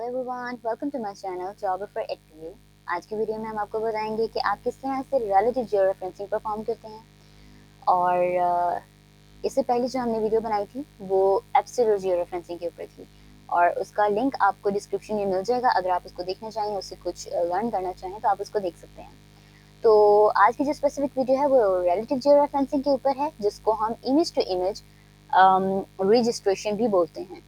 Everyone, welcome to my channel job for eight. आज की video में हम आपको बताएंगे कि आप किस तरह से रिलेटिव जियो रेफरेंसिंग परफॉर्म करते हैं। और इससे पहले जो हमने वीडियो बनाई थी वो एब्सोल्यूट जियो रेफरेंसिंग के ऊपर थी, और उसका लिंक आपको डिस्क्रिप्शन में मिल जाएगा। अगर आप उसको देखना चाहें, उससे कुछ लर्न करना चाहें तो आप उसको देख सकते हैं। तो आज की जो स्पेसिफिक वीडियो है वो रिलेटिव जियो रेफरेंसिंग के ऊपर है, जिसको हम इमेज टू इमेज रजिस्ट्रेशन भी बोलते हैं।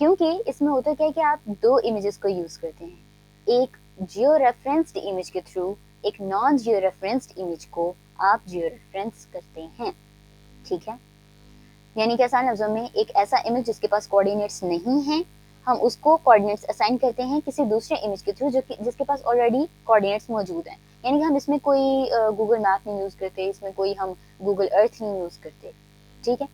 क्योंकि इसमें होता क्या है कि आप दो इमेजेस को यूज करते हैं। एक जियो रेफरेंस्ड इमेज के थ्रू एक नॉन जियो रेफरेंस्ड इमेज को आप जियो रेफरेंस करते हैं। ठीक है, यानी कि आसान लफ्जों में एक ऐसा इमेज जिसके पास कोऑर्डिनेट्स नहीं है, हम उसको कोऑर्डिनेट्स असाइन करते हैं किसी दूसरे इमेज के थ्रू जिसके पास ऑलरेडी कोऑर्डिनेट्स मौजूद हैं। यानी कि हम इसमें कोई गूगल मैप नहीं यूज करते, इसमें कोई हम गूगल अर्थ नहीं यूज करते। ठीक है,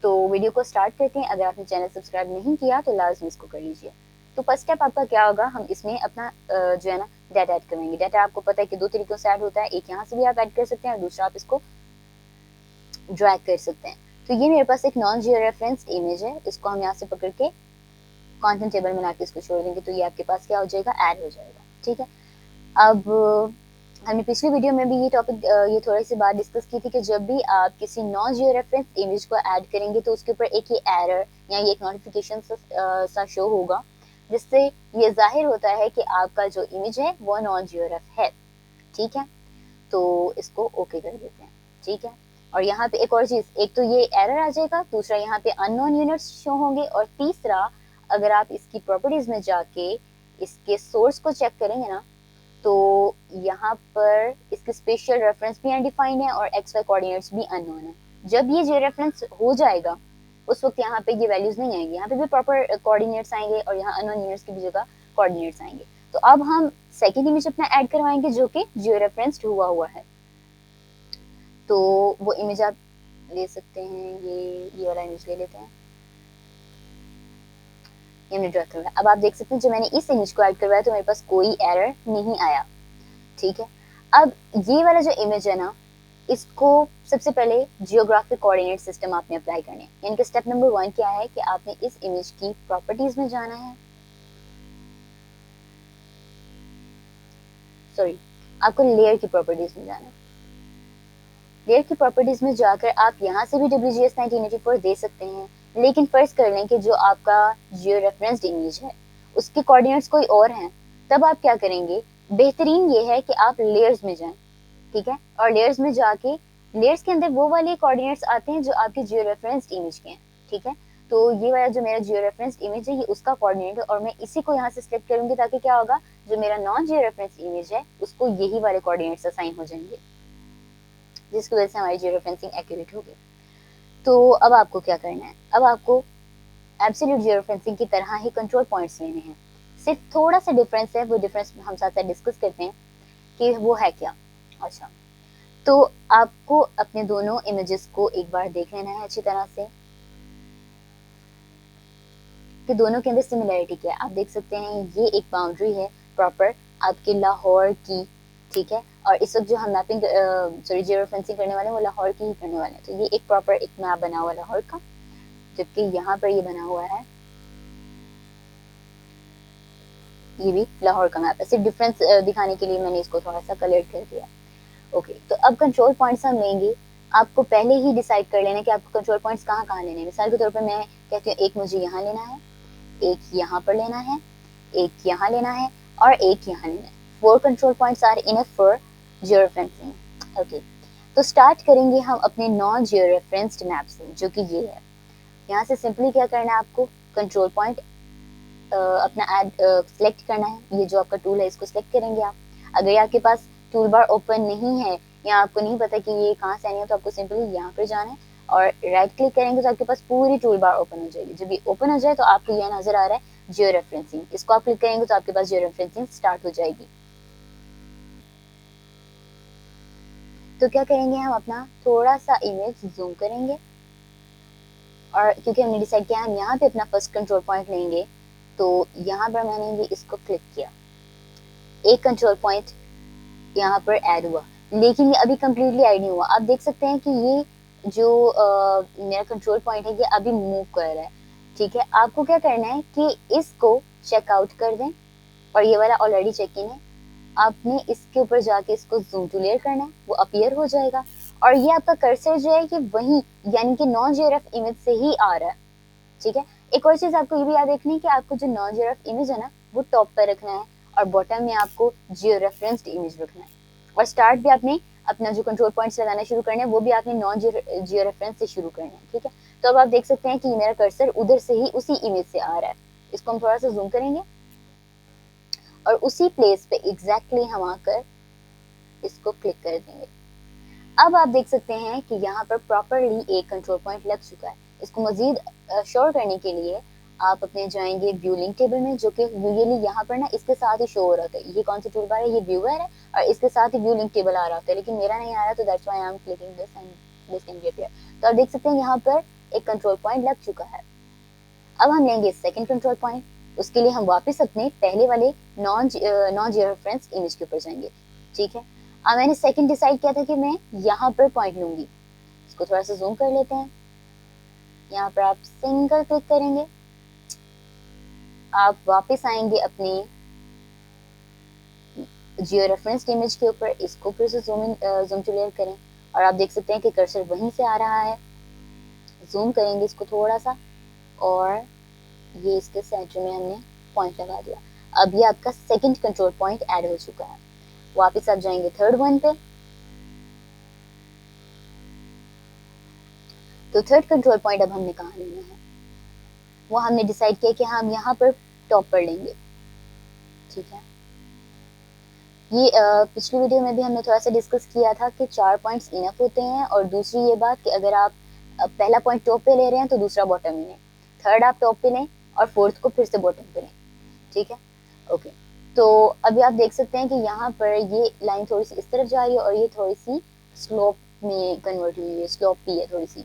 तो वीडियो को स्टार्ट करते हैं। अगर आपने चैनल सब्सक्राइब नहीं किया तो लाजमी इसको कर लीजिए। तो फर्स्ट स्टेप आपका क्या होगा, हम इसमें अपना जो है ना डाटा ऐड करेंगे। डाटा आपको पता है कि दो तरीकों से ऐड होता है, एक यहाँ से भी आप ऐड कर सकते हैं और दूसरा आप इसको ड्रैग कर सकते हैं। तो ये मेरे पास एक नॉन जियो रेफरेंस्ड इमेज है, इसको हम यहाँ से पकड़ के कंटेंट टेबल में लाके इसको छोड़ देंगे, तो ये आपके पास क्या हो जाएगा, ऐड हो जाएगा। ठीक है, अब हमने पिछली वीडियो में भी ये टॉपिक ये थोड़ी सी बात डिस्कस की थी कि जब भी आप किसी नॉन जियो रेफरेंस इमेज को ऐड करेंगे तो उसके ऊपर एक ये एरर या ये एक नोटिफिकेशन सा शो होगा, जिससे ये जाहिर होता है कि आपका जो इमेज है वो नॉन जियो रेफ है। ठीक है, तो इसको ओके कर देते हैं। ठीक है, और यहाँ पे एक और चीज, एक तो ये एरर आ जाएगा, दूसरा यहाँ पे अननोन यूनिट्स शो होंगे, और तीसरा अगर आप इसकी प्रॉपर्टीज में जाके इसके सोर्स को चेक करेंगे ना, तो यहाँ पर इसके स्पेशल रेफरेंस भी अनडिफाइंड है और एक्स वाई कोऑर्डिनेट्स भी अननोन है। जब ये जो रेफरेंस हो जाएगा उस वक्त यहाँ पे ये वैल्यूज नहीं आएंगी, यहाँ पे भी प्रॉपर कोऑर्डिनेट्स आएंगे और यहाँ अननोन यूनिट्स की भी जगह कोऑर्डिनेट्स आएंगे। तो अब हम सेकंड इमेज अपना ऐड करवाएंगे जो कि जियो रेफरेंस्ड हुआ है। तो वो इमेज आप ले सकते हैं, ये वाला इमेज ले लेते हैं, ये हमने ड्रा करवाया। अब आप देख सकते हैं जब मैंने इस इमेज को ऐड करवाया तो मेरे पास कोई एरर नहीं आया। ठीक है, अब ये वाला जो इमेज है ना, इसको सबसे पहले जियोग्राफिक कोऑर्डिनेट सिस्टम आपने अप्लाई करने हैं। यानी कि स्टेप नंबर 1 क्या है कि आपने इस इमेज की प्रॉपर्टीज में जाना है, सॉरी आपको लेयर की प्रॉपर्टीज में जाना है। लेयर की प्रॉपर्टीज में जाकर आप यहाँ से भी WGS 1984 दे सकते हैं, लेकिन फर्ज कर लें कि जो आपका जियो रेफरेंस्ड इमेज है उसके कोऑर्डिनेट्स कोई और हैं, तब आप क्या करेंगे, बेहतरीन ये है कि आप लेयर्स में जाएं। ठीक है, और लेयर्स में जाके लेयर्स के अंदर वो वाले कोऑर्डिनेट्स आते हैं जो आपके जियो रेफरेंस्ड इमेज के हैं। ठीक है, तो ये वाला जो मेरा जियो रेफरेंस्ड इमेज है ये उसका कोऑर्डिनेट है, और मैं इसी को यहाँ से सिलेक्ट करूंगी ताकि क्या होगा, जो मेरा नॉन जियो रेफरेंस्ड इमेज है उसको यही वाले कोऑर्डिनेट्स असाइन हो जाएंगे, जिसकी वजह से हमारी जियो रेफरेंसिंग एक्यूरेट होगी। तो अब आपको क्या करना है, अब आपको एब्सोल्यूट जियो रेफरेंसिंग की तरह ही कंट्रोल पॉइंट्स लेने हैं। सिर्फ थोड़ा सा डिफरेंस है, वो डिफरेंस हम साथ साथ डिस्कस करते हैं कि वो है क्या। अच्छा, तो आपको अपने दोनों इमेजेस को एक बार देख लेना है अच्छी तरह से कि दोनों के अंदर सिमिलरिटी क्या है। आप देख सकते हैं ये एक बाउंड्री है प्रॉपर आपके लाहौर की। ठीक है, और इस वक्त जो हम मैपिंग सॉरी जियो रेफरेंसिंग करने वाले हैं वो लाहौर की ही करने वाले हैं। तो ये एक प्रॉपर एक मैप बना हुआ लाहौर का, जबकि यहाँ पर ये बना हुआ है, ये भी लाहौर का मैप है। सिर्फ डिफरेंस दिखाने के लिए मैंने इसको थोड़ा सा कलर कर दिया। ओके, तो अब कंट्रोल पॉइंट्स हम लेंगे। आपको पहले ही डिसाइड कर लेना कि आपको कंट्रोल पॉइंट्स कहाँ कहाँ लेने हैं। मिसाल के तौर पर मैं कहती हूँ एक मुझे यहाँ लेना है, एक यहाँ पर लेना है, एक यहाँ लेना है और एक यहाँ लेना है। 4 control points are enough for जियो रेफरेंसिंग। ओके, तो स्टार्ट करेंगे हम अपने नॉन जियो रेफरेंस्ड मैप से, जो कि ये है। यहाँ से सिंपली क्या करना है, आपको कंट्रोल पॉइंट अपना ऐड सेलेक्ट करना है। ये जो आपका टूल है इसको सेलेक्ट करेंगे आप। अगर आपके पास टूल बार ओपन नहीं है या आपको नहीं पता कि ये कहाँ से आनी है, तो आपको सिंपली यहाँ पर जाना है और राइट क्लिक करेंगे तो आपके पास पूरी टूल बार ओपन हो जाएगी। जब ये ओपन हो जाए तो आपको यह नजर आ रहा है जियो रेफरेंसिंग, इसको आप क्लिक करेंगे तो आपके पास जियो रेफरेंसिंग स्टार्ट हो जाएगी। तो क्या करेंगे, हम अपना थोड़ा सा इमेज जूम करेंगे, और क्योंकि हमने डिसाइड किया हम यहाँ पे अपना फर्स्ट कंट्रोल पॉइंट लेंगे, तो यहाँ पर मैंने भी इसको क्लिक किया। एक कंट्रोल पॉइंट यहाँ पर ऐड हुआ, लेकिन ये अभी कम्प्लीटली ऐड नहीं हुआ। आप देख सकते हैं कि ये जो मेरा कंट्रोल पॉइंट है ये अभी मूव कर रहा है। ठीक है, आपको क्या करना है कि इसको चेकआउट कर दें, और ये वाला ऑलरेडी चेक इन है। आपने इसके ऊपर जाके इसको जूम टू लेयर करना है, वो अपीयर हो जाएगा, और ये आपका कर्सर जो है कि वही यानी कि नॉन जीआईएफ इमेज से ही आ रहा है। ठीक है, एक और चीज आपको ये भी याद रखनी है कि आपको जो नॉन जीआईएफ इमेज है ना वो टॉप पर रखना है, और बॉटम में आपको जियो रेफरेंस्ड इमेज रखना है, और स्टार्ट भी आपने अपना जो कंट्रोल पॉइंट्स लगाना शुरू करना है वो भी आपने नॉन जियो रेफरेंस से शुरू करना है। ठीक है, तो अब आप देख सकते हैं कि मेरा कर्सर उधर से ही उसी इमेज से आ रहा है। इसको हम थोड़ा सा जूम करेंगे, और उसी प्लेस पे एग्जैक्टली हम आकर इसको क्लिक कर देंगे। अब आप देख सकते हैं कि यहाँ पर प्रॉपरली एक कंट्रोल पॉइंट लग चुका है। इसको मजीद श्योर करने के लिए आप अपने जाएंगे व्यू लिंक टेबल में, जो कि यूजुअली यहाँ पर ना इसके साथ ही शो हो रहा है। ये कौन सी टूल बार है, ये व्यूअर है, और इसके साथ ही व्यू लिंक टेबल आ रहा होता है, लेकिन मेरा नहीं आ रहा, तो that's why I am clicking this and this can be appear. तो आप देख सकते हैं यहाँ पर एक कंट्रोल पॉइंट लग चुका है। अब हम लेंगे सेकंड कंट्रोल पॉइंट। उसके लिए हम वापस अपने पहले वाले नॉन जियो रेफरेंस इमेज के ऊपर जाएंगे। ठीक है, अब मैंने सेकंड डिसाइड किया था कि मैं यहाँ पर पॉइंट लूंगी। इसको थोड़ा सा जूम कर लेते हैं। यहाँ पर आप सिंगल क्लिक करेंगे, आप वापस आएंगे अपने जियो रेफरेंस इमेज के ऊपर, इसको फिर से जूम टू लेयर करें, और आप देख सकते हैं कि कर्सर वहीं से आ रहा है। जूम करेंगे इसको थोड़ा सा, और ये इसके सेंटर में हमने पॉइंट लगा दिया। अब ये आपका सेकंड कंट्रोल पॉइंट ऐड हो चुका है। वापस आप जाएंगे थर्ड वन पे, तो थर्ड कंट्रोल पॉइंट अब हमने कहाँ लेना है, वो हमने डिसाइड किया कि हम यहाँ पर टॉप पर लेंगे। ठीक है, ये पिछली वीडियो में भी हमने थोड़ा सा डिस्कस किया था कि 4 पॉइंट्स इनफ होते हैं, और दूसरी ये बात कि अगर आप पहला पॉइंट टॉप पे ले रहे हैं तो दूसरा बॉटम में लें, थर्ड आप टॉप पे लें और फोर्थ को फिर से बॉटम पे लें। ठीक है, ओके। तो अभी आप देख सकते हैं कि यहाँ पर ये लाइन थोड़ी सी इस तरफ जा रही है, और ये थोड़ी सी स्लोप में कन्वर्ट हुई है, स्लोप भी है थोड़ी सी।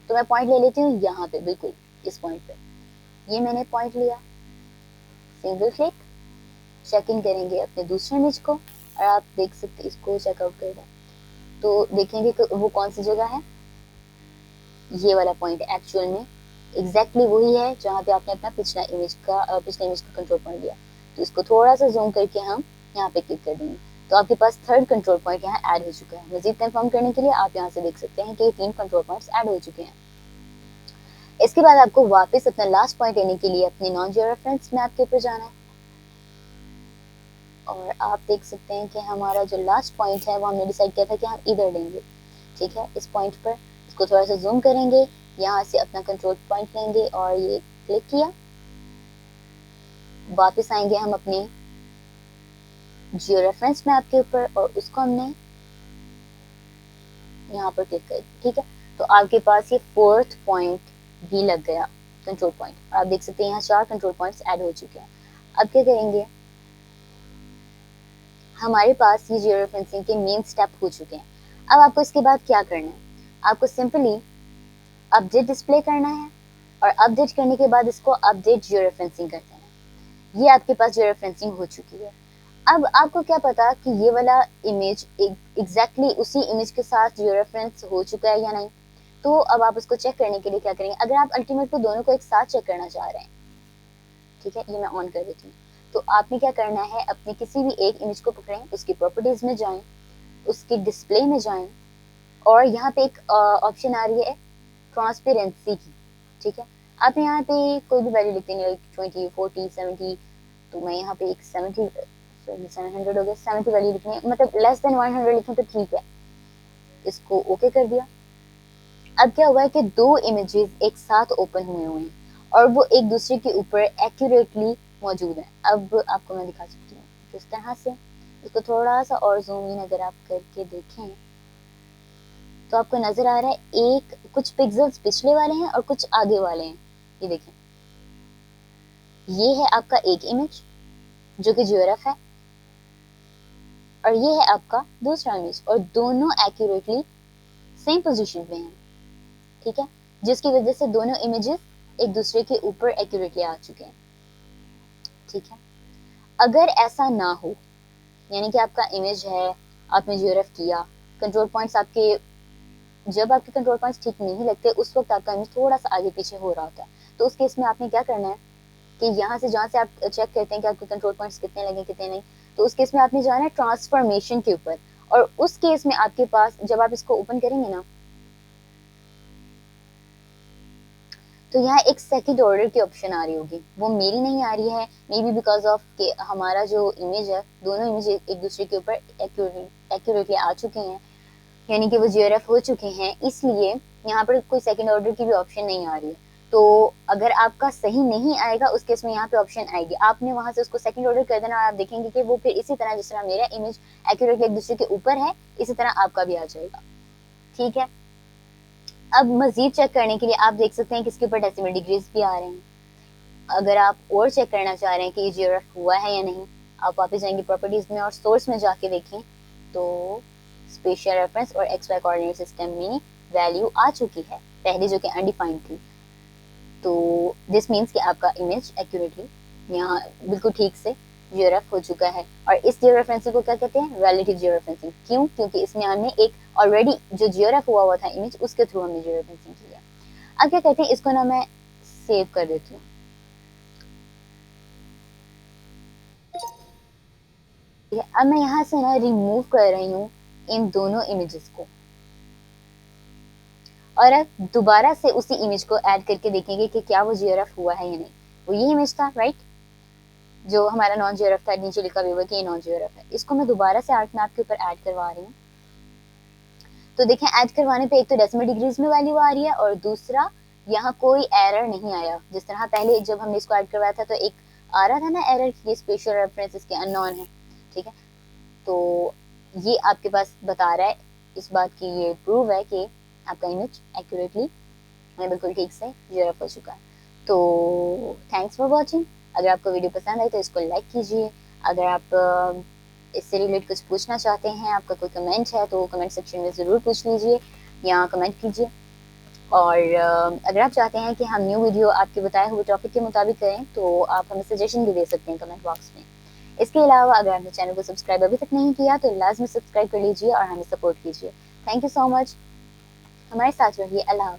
तो मैं पॉइंट ले लेती हूँ यहाँ पे, बिल्कुल इस पॉइंट पे। ये मैंने पॉइंट लिया, सिंगल क्लिक, चेक इन करेंगे अपने दूसरे इमेज को, और आप देख सकते हैं इसको चेकआउट कर दें तो देखेंगे कि वो कौन सी जगह है। ये वाला पॉइंट एक्चुअल में एग्जैक्टली वही है जहाँ पे आपने अपना पिछले इमेज का कंट्रोल पॉइंट लिया। तो इसको थोड़ा सा जूम करके हम यहाँ पे क्लिक कर देंगे, तो आपके पास थर्ड कंट्रोल पॉइंट यहाँ ऐड हो चुका है। मजीद कंफर्म करने के लिए आप यहाँ से देख सकते हैं कि 3 कंट्रोल पॉइंट्स ऐड हो चुके हैं। इसके बाद आपको वापस अपना लास्ट पॉइंट लेने के लिए अपने नॉन जियो रेफरेंस मैप के ऊपर जाना है, और आप देख सकते हैं कि हमारा जो लास्ट पॉइंट है वो हमने डिसाइड किया था कि हम इधर लेंगे। ठीक है, इस पॉइंट पर इसको थोड़ा सा जूम करेंगे, यहाँ से अपना कंट्रोल पॉइंट लेंगे और ये क्लिक किया। वापस आएंगे हम अपने जियो रेफरेंस मैप के ऊपर, और उसको हमने यहाँ पर क्लिक कर। ठीक है, तो आपके पास ये फोर्थ पॉइंट भी लग गया कंट्रोल पॉइंट, और आप देख सकते हैं यहाँ 4 कंट्रोल पॉइंट्स ऐड हो चुके हैं। अब क्या करेंगे, हमारे पास ये जियो रेफरेंसिंग के मेन स्टेप हो चुके हैं। अब आपको इसके बाद क्या करना है, आपको सिंपली अपडेट डिस्प्ले करना है, और अपडेट करने के बाद इसको अपडेट जियो रेफरेंसिंग करते हैं। ये आपके पास जियो रेफरेंसिंग हो चुकी है। अब आपको क्या पता कि ये वाला इमेज एग्जैक्टली उसी इमेज के साथ जियो रेफरेंस हो चुका है या नहीं। तो अब आप उसको चेक करने के लिए क्या करेंगे, अगर आप अल्टीमेटली दोनों को एक साथ चेक करना चाह रहे हैं, ठीक है, ये मैं ऑन कर देती हूँ, तो आपने क्या करना है, अपने किसी भी एक इमेज को पकड़ें, उसकी प्रॉपर्टीज में जाएं, उसकी डिस्प्ले में जाएं, और यहाँ पे एक ऑप्शन आ रही है ट्रांसपेरेंसी की। ठीक है, आप यहाँ पे कोई भी वैल्यू लिखते हैं, 20, 40, 70, तो मैं यहाँ पे एक 70 700 हो गया, 70 वैल्यू लिखनी है, मतलब लेस देन 100 लिखूं तो ठीक है। इसको ओके कर दिया। अब क्या हुआ है कि 2 इमेजेस एक साथ ओपन हुए हैं, और वो एक दूसरे के ऊपर एक्यूरेटली मौजूद है। अब आपको मैं दिखा सकती हूँ किस तरह से। इसको थोड़ा सा और जूम इन अगर आप करके देखें तो आपको नजर आ रहा है एक कुछ पिक्सेल्स पिछले वाले हैं और कुछ आगे वाले हैं। ये देखें, ये है आपका एक इमेज जो कि जियोरेफ है, और ये है आपका दूसरा इमेज, और दोनों एक्यूरेटली सेम पोजीशन पे हैं। ठीक है, जिसकी वजह से दोनों इमेजेस एक दूसरे के ऊपर एक्यूरेटली आ चुके हैं। ठीक है, अगर ऐसा ना हो, यानी कि आपका इमेज है, आपने जियोरेफ किया, कंट्रोल पॉइंट्स आपके, जब आपके कंट्रोल पॉइंट्स ठीक नहीं लगते उस वक्त आपका इमेज थोड़ा सा आगे पीछे हो रहा होता है, तो उस केस में आपने क्या करना है कि यहाँ से जहाँ से आप चेक करते हैं कि आपके कंट्रोल पॉइंट्स कितने लगे कितने नहीं, तो उस केस में आपने जाना है ट्रांसफॉर्मेशन के ऊपर, और उस केस में आपके पास जब आप इसको ओपन करेंगे ना, तो यहाँ एक सेकंड ऑर्डर की ऑप्शन आ रही होगी, वो मेरी नहीं आ रही है, मे बी बिकॉज ऑफ कि हमारा जो इमेज है, दोनों इमेज एक दूसरे के ऊपर एक्यूरेटली आ चुके हैं, यानी कि वो जीआरएफ हो चुके हैं, इसलिए यहाँ पर कोई सेकंड ऑर्डर की भी ऑप्शन नहीं आ रही है। तो अगर आपका सही नहीं आएगा उस केस में यहाँ पे ऑप्शन आएगी, आपने वहां से उसको सेकंड ऑर्डर कर देना और आप देखेंगे कि वो फिर इसी तरह जिस तरह मेरा इमेज एक्यूरेटली एक दूसरे के ऊपर है, इसी तरह आपका भी आ जाएगा। ठीक है, अब मजीद चेक करने के लिए आप देख सकते हैं कि इसके ऊपर डेसिमल डिग्रीज भी आ रहे हैं। अगर आप और चेक करना चाह रहे हैं कि ये जीआरएफ हुआ है या नहीं, आप वापस जाएंगे प्रॉपर्टीज में और सोर्स में जाके देखें, तो स्पेशियल रेफरेंस और एक्स वाई कोऑर्डिनेट सिस्टम में वैल्यू आ चुकी है पहले, जो कि अनडिफाइंड थी। तो दिस मीन्स कि आपका इमेज एक्यूरेटली यहाँ बिल्कुल ठीक से जीआरएफ हो चुका है। और इस जीआरएफरेंसिंग को क्या कहते हैं? रिलेटिव जीआरएफरेंसिंग। क्यों? क्योंकि इसमें हमने एक ऑलरेडी जो जीआरएफ हुआ था इमेज, उसके थ्रू हमने जीआरएफरेंसिंग किया। अब क्या कहते हैं, इसको ना मैं सेव कर देती हूँ। अब मैं यहाँ से ना रिमूव कर रही हूँ इन दोनों इमेजेस को, और अब दोबारा से उसी इमेज को ऐड करके देखेंगे कि क्या वो जीआरएफ हुआ है या नहीं। वो ये इमेज था, राइट, जो हमारा नॉन जीआरएफ था, नीचे लिखा हुआ कि ये नॉन जीआरएफ है। इसको मैं दोबारा से आर्ट मैप के ऊपर ऐड करवा रही हूँ। तो देखें, ऐड करवाने पे एक तो डेसिमल डिग्रीज में वैल्यू आ रही है, और दूसरा यहाँ कोई एरर नहीं आया। जिस तरह पहले जब हमने इसको ऐड करवाया था तो एक आ रहा था ना एरर, ये स्पेशल रेफरेंस इसके अननोन है। ठीक है, तो ये आपके पास बता रहा है, इस बात की ये प्रूव है कि आपका इमेज एक्यूरेटली बिल्कुल ठीक से जीआरएफ हो चुका है। तो थैंक्स फॉर वॉचिंग। अगर आपको वीडियो पसंद आई तो इसको लाइक कीजिए। अगर आप इससे रिलेटेड कुछ पूछना चाहते हैं, आपका कोई कमेंट है, तो कमेंट सेक्शन में ज़रूर पूछ लीजिए या कमेंट कीजिए। और अगर आप चाहते हैं कि हम न्यू वीडियो आपके बताए हुए टॉपिक के मुताबिक करें, तो आप हमें सजेशन भी दे सकते हैं कमेंट बॉक्स में। इसके अलावा अगर आपने चैनल को सब्सक्राइब अभी तक नहीं किया तो लाजमी सब्सक्राइब कर लीजिए और हमें सपोर्ट कीजिए। थैंक यू सो मच, हमारे साथ रहिए। अल्लाह।